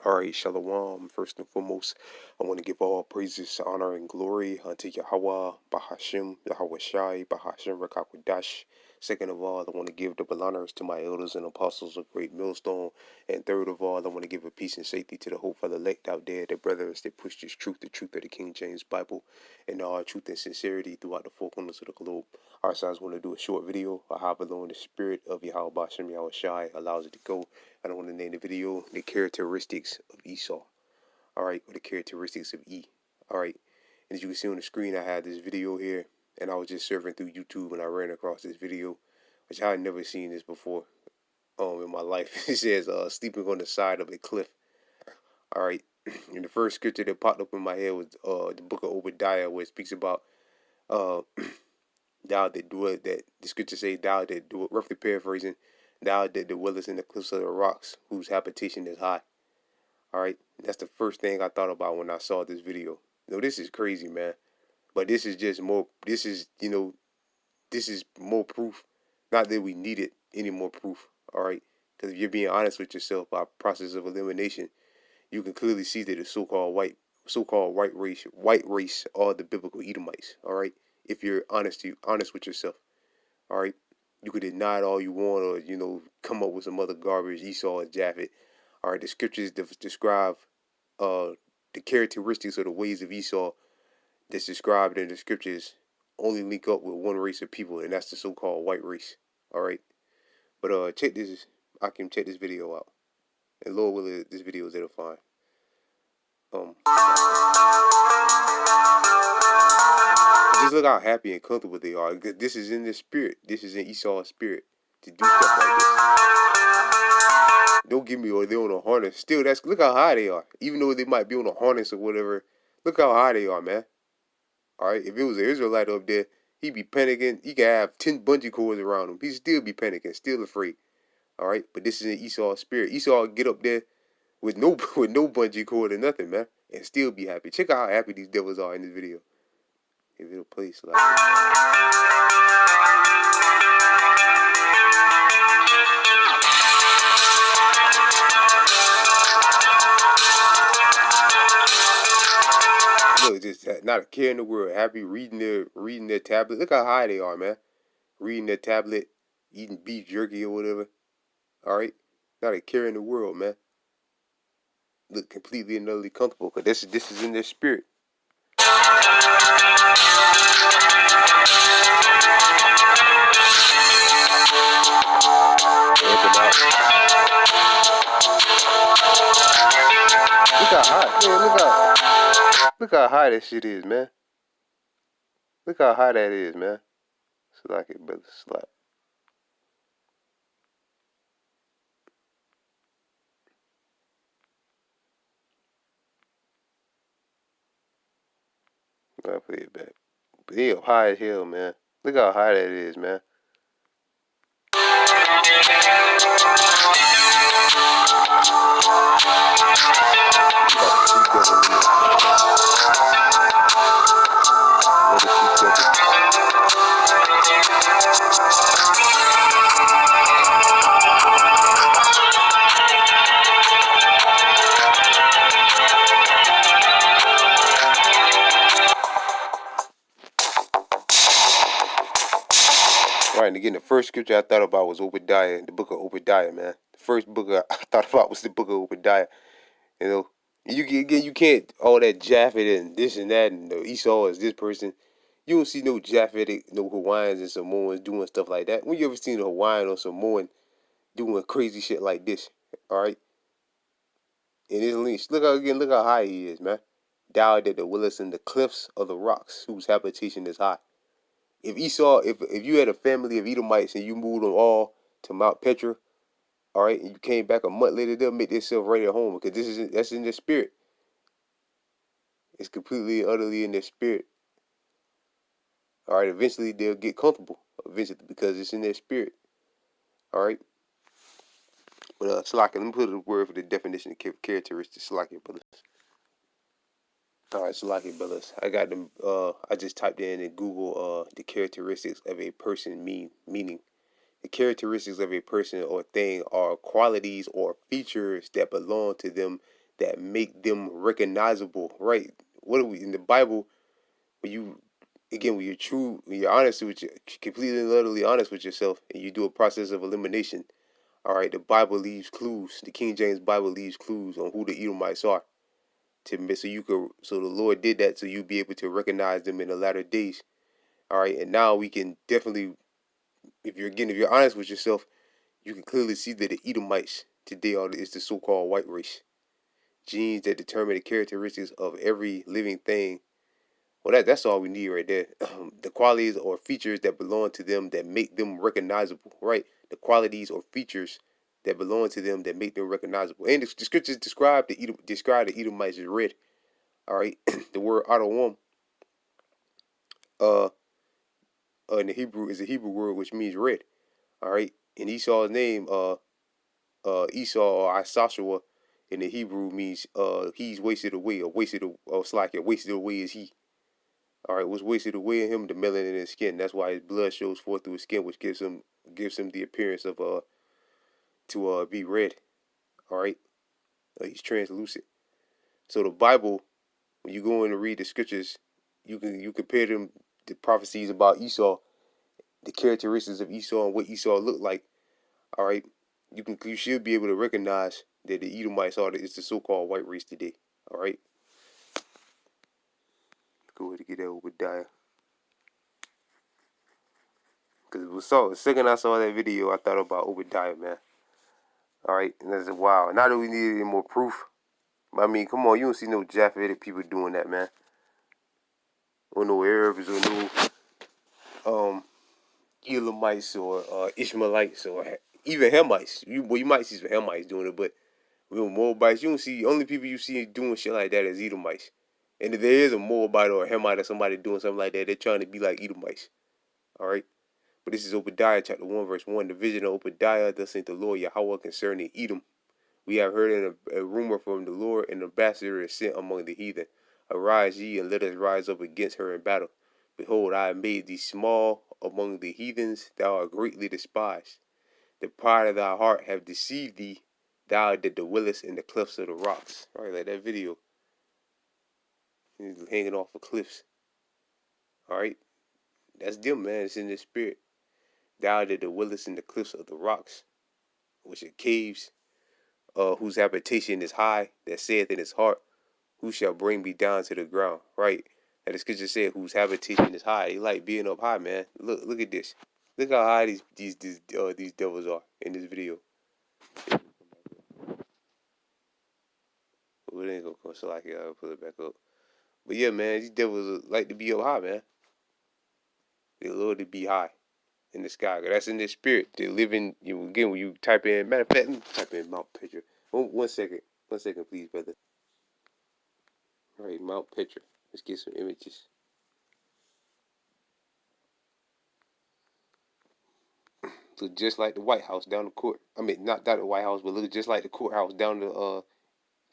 All right, Shalom. First and foremost, I want to give all praises, honor, and glory unto Yahweh, Bahashim, Yahweh Shai, Bahashim, Rakakwadash. Second of all, I want to give double honors to my elders and apostles of Great Millstone. And third of all, I want to give a peace and safety to the hope for the elect out there, the brothers that push this truth, the truth of the King James Bible, and all truth and sincerity throughout the four corners of the globe. All right, so I just want to do a short video of how below the spirit of Yahweh Bahashim, Yahweh Shai allows it to go. I don't want to name the video the characteristics of Esau. All right, or the characteristics of E. All right, and as you can see on the screen, I had this video here, and I was just surfing through YouTube, and I ran across this video, which I had never seen this before, in my life. It says, sleeping on the side of a cliff. All right, and the first scripture that popped up in my head was the book of Obadiah, where it speaks about uh, thou that dwell, that the scripture say, thou that dwell, roughly paraphrasing, thou that dwellest in the cliffs of the rocks, whose habitation is high. All right, that's the first thing I thought about when I saw this video. You know, this is crazy, man. But this is just more. This is, this is more proof. Not that we needed any more proof. All right, because if you're being honest with yourself by process of elimination, you can clearly see that the so-called white race, are the biblical Edomites. All right, if you're honest with yourself. All right, you could deny it all you want, or come up with some other garbage. Esau and Japhet. All right, the scriptures describe the characteristics or the ways of Esau that's described in the scriptures only link up with one race of people, and that's the so-called white race. All right, but check this. I can check this video out, and Lord willing, this video is edifying. Just look how happy and comfortable they are. Because this is in their spirit. This is in Esau's spirit to do stuff like this. Don't give me, or they're on a harness. Still, look how high they are. Even though they might be on a harness or whatever, look how high they are, man. All right, if it was an Israelite up there, he'd be panicking. He could have 10 bungee cords around him. He'd still be panicking, still afraid. All right, but this is in Esau's spirit. Esau get up there with no bungee cord or nothing, man, and still be happy. Check out how happy these devils are in this video. If it'll play like look, just not a care in the world. Happy reading their tablet. Look how high they are, man. Reading their tablet, eating beef jerky or whatever. All right, not a care in the world, man. Look completely and utterly comfortable, because this is in their spirit. Look how high, man. Look how high that shit is, man. Look how high that is, man. Slack it, brother. Slack. I'll play it back. But he up high as hell, man. Look how high that is, man. Right, and again, the first scripture I thought about was Obadiah, the book of Obadiah, man. The first book I thought about was the book of Obadiah. You know, you can't all that Japhet and this and that, and Esau is this person. You don't see no Japhet, no Hawaiians and Samoans doing stuff like that. When you ever seen a Hawaiian or Samoan doing crazy shit like this? All right, and his links. Look how high he is, man. Thou that dwellest in the cliffs of the rocks, whose habitation is high. If Esau, if you had a family of Edomites and you moved them all to Mount Petra, all right, and you came back a month later, they'll make themselves right at home, because that's in their spirit. It's completely and utterly in their spirit. All right, eventually they'll get comfortable, because it's in their spirit. All right. But Slakia, let me put a word for the definition of characteristics. Slakia, brothers. All right, Slakia, brothers. I got them. I just typed in Google the characteristics of a person meaning. The characteristics of a person or thing are qualities or features that belong to them that make them recognizable, right? What are we in the Bible? When you again, when you're honest with you, completely and utterly honest with yourself, and you do a process of elimination. All right, the Bible leaves clues. The King James Bible leaves clues on who the Edomites are. So the Lord did that so you'll be able to recognize them in the latter days. All right, and now we can definitely, if you're honest with yourself, you can clearly see that the Edomites today is the so-called white race. Genes that determine the characteristics of every living thing. Well, that's all we need right there. The qualities or features that belong to them that make them recognizable, right? The qualities or features that belong to them that make them recognizable. And the scriptures describe the Edomites as red. All right, the word Adawam, uh, in the Hebrew is a Hebrew word which means red. All right, and Esau's name, Esau or Isashua in the Hebrew means he's wasted away or wasted away is he. All right, what's wasted away in him? The melanin in his skin. That's why his blood shows forth through his skin, which gives him the appearance of to be red. All right, he's translucent. So the Bible, when you go in and read the scriptures, you compare them to prophecies about Esau, the characteristics of Esau and what Esau looked like. All right, you should be able to recognize that the Edomites is the so-called white race today. All right, go ahead and get that Obadiah. Because the second I saw that video, I thought about Obadiah, man. All right, and I said, wow. Not that we need any more proof, but I mean, come on, you don't see no Japhetic people doing that, man. Or no Arabs, or no Elamites, or Ishmaelites, or even Hamites. You might see some Hamites doing it, but with Moabites, you don't see. Only people you see doing shit like that is Edomites. And if there is a Moabite or a Hamite or somebody doing something like that, they're trying to be like Edomites. All right. But this is Obadiah chapter 1, verse 1. The vision of Obadiah, thus saith the Lord Yahweh concerning Edom. We have heard a rumor from the Lord, an ambassador is sent among the heathen. Arise ye, and let us rise up against her in battle. Behold, I have made thee small among the heathens, thou art greatly despised. The pride of thy heart have deceived thee, thou that dwellest in the clefts of the rocks. All right, like that video. He's hanging off of cliffs. All right, that's them, man. It's in the spirit. Thou that dwellest in the cliffs of the rocks, which are caves, whose habitation is high, that saith in his heart, who shall bring me down to the ground? Right. And the scripture said, whose habitation is high. They like being up high, man. Look at this. Look how high these devils are in this video. Well, it ain't gonna come so like it. I'll pull it back up. But yeah, man, these devils like to be up high, man. They love to be high in the sky. That's in their spirit. They live in, again, when you type in, matter of fact, type in Mount Petra. One second, please, brother. All right, Mount Petra. Let's get some images. Look just like the White House down the court. I mean, not down the White House, but look just like the courthouse down the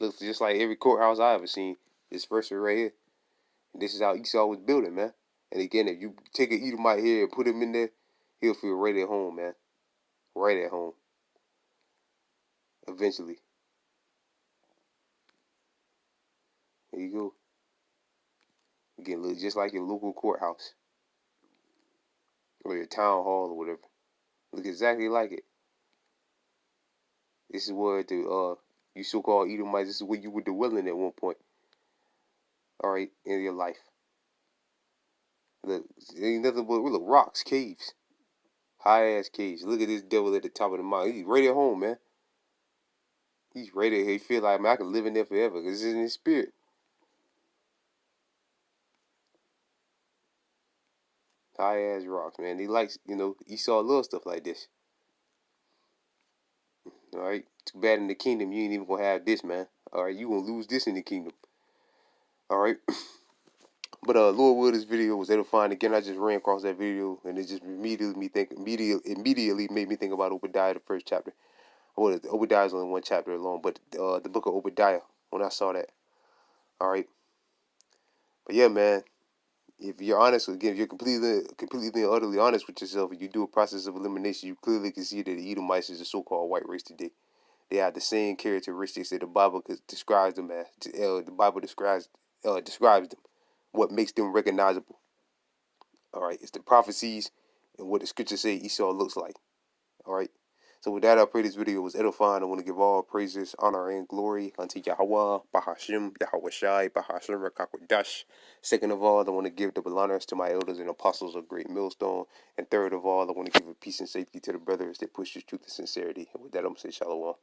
looks just like every courthouse I ever seen. This first one right here. And this is how Esau was building, man. And again, if you take an Edomite here and put him in there, he'll feel right at home, man. Right at home. Eventually. There you go. Again, look just like your local courthouse. Or your town hall or whatever. Look exactly like it. This is where you so-called Edomites, this is where you were dwelling at one point. Alright, in your life. Look, ain't nothing but look, rocks, caves. High ass caves. Look at this devil at the top of the mountain. He's right at home, man. He's right at here. He feel like, man, I can live in there forever because it's in his spirit. High ass rocks, man. He likes, Esau loves stuff like this. Alright? Too bad in the kingdom you ain't even gonna have this, man. Alright, you gonna lose this in the kingdom. Alright? But Lord will, this video was edifying. Again, I just ran across that video and it just immediately made me think about Obadiah, the first chapter. Well, Obadiah is only one chapter alone, but the book of Obadiah, when I saw that. Alright. But yeah, man, if you're honest, again, if you're completely and utterly honest with yourself, and you do a process of elimination, you clearly can see that the Edomites is the so-called white race today. They have the same characteristics that the Bible describes them as. The Bible describes them. What makes them recognizable? All right, it's the prophecies and what the scriptures say Esau looks like. All right. So with that, I pray this video was edifying. I want to give all praises, honor, and glory unto Yahweh, Bahashim, Yahweh Shai, Bahashim, Rakakwadash. Second of all, I want to give double honors to my elders and apostles of Great Millstone. And third of all, I want to give a peace and safety to the brothers that push the truth and sincerity. And with that, I'm going to say shalom.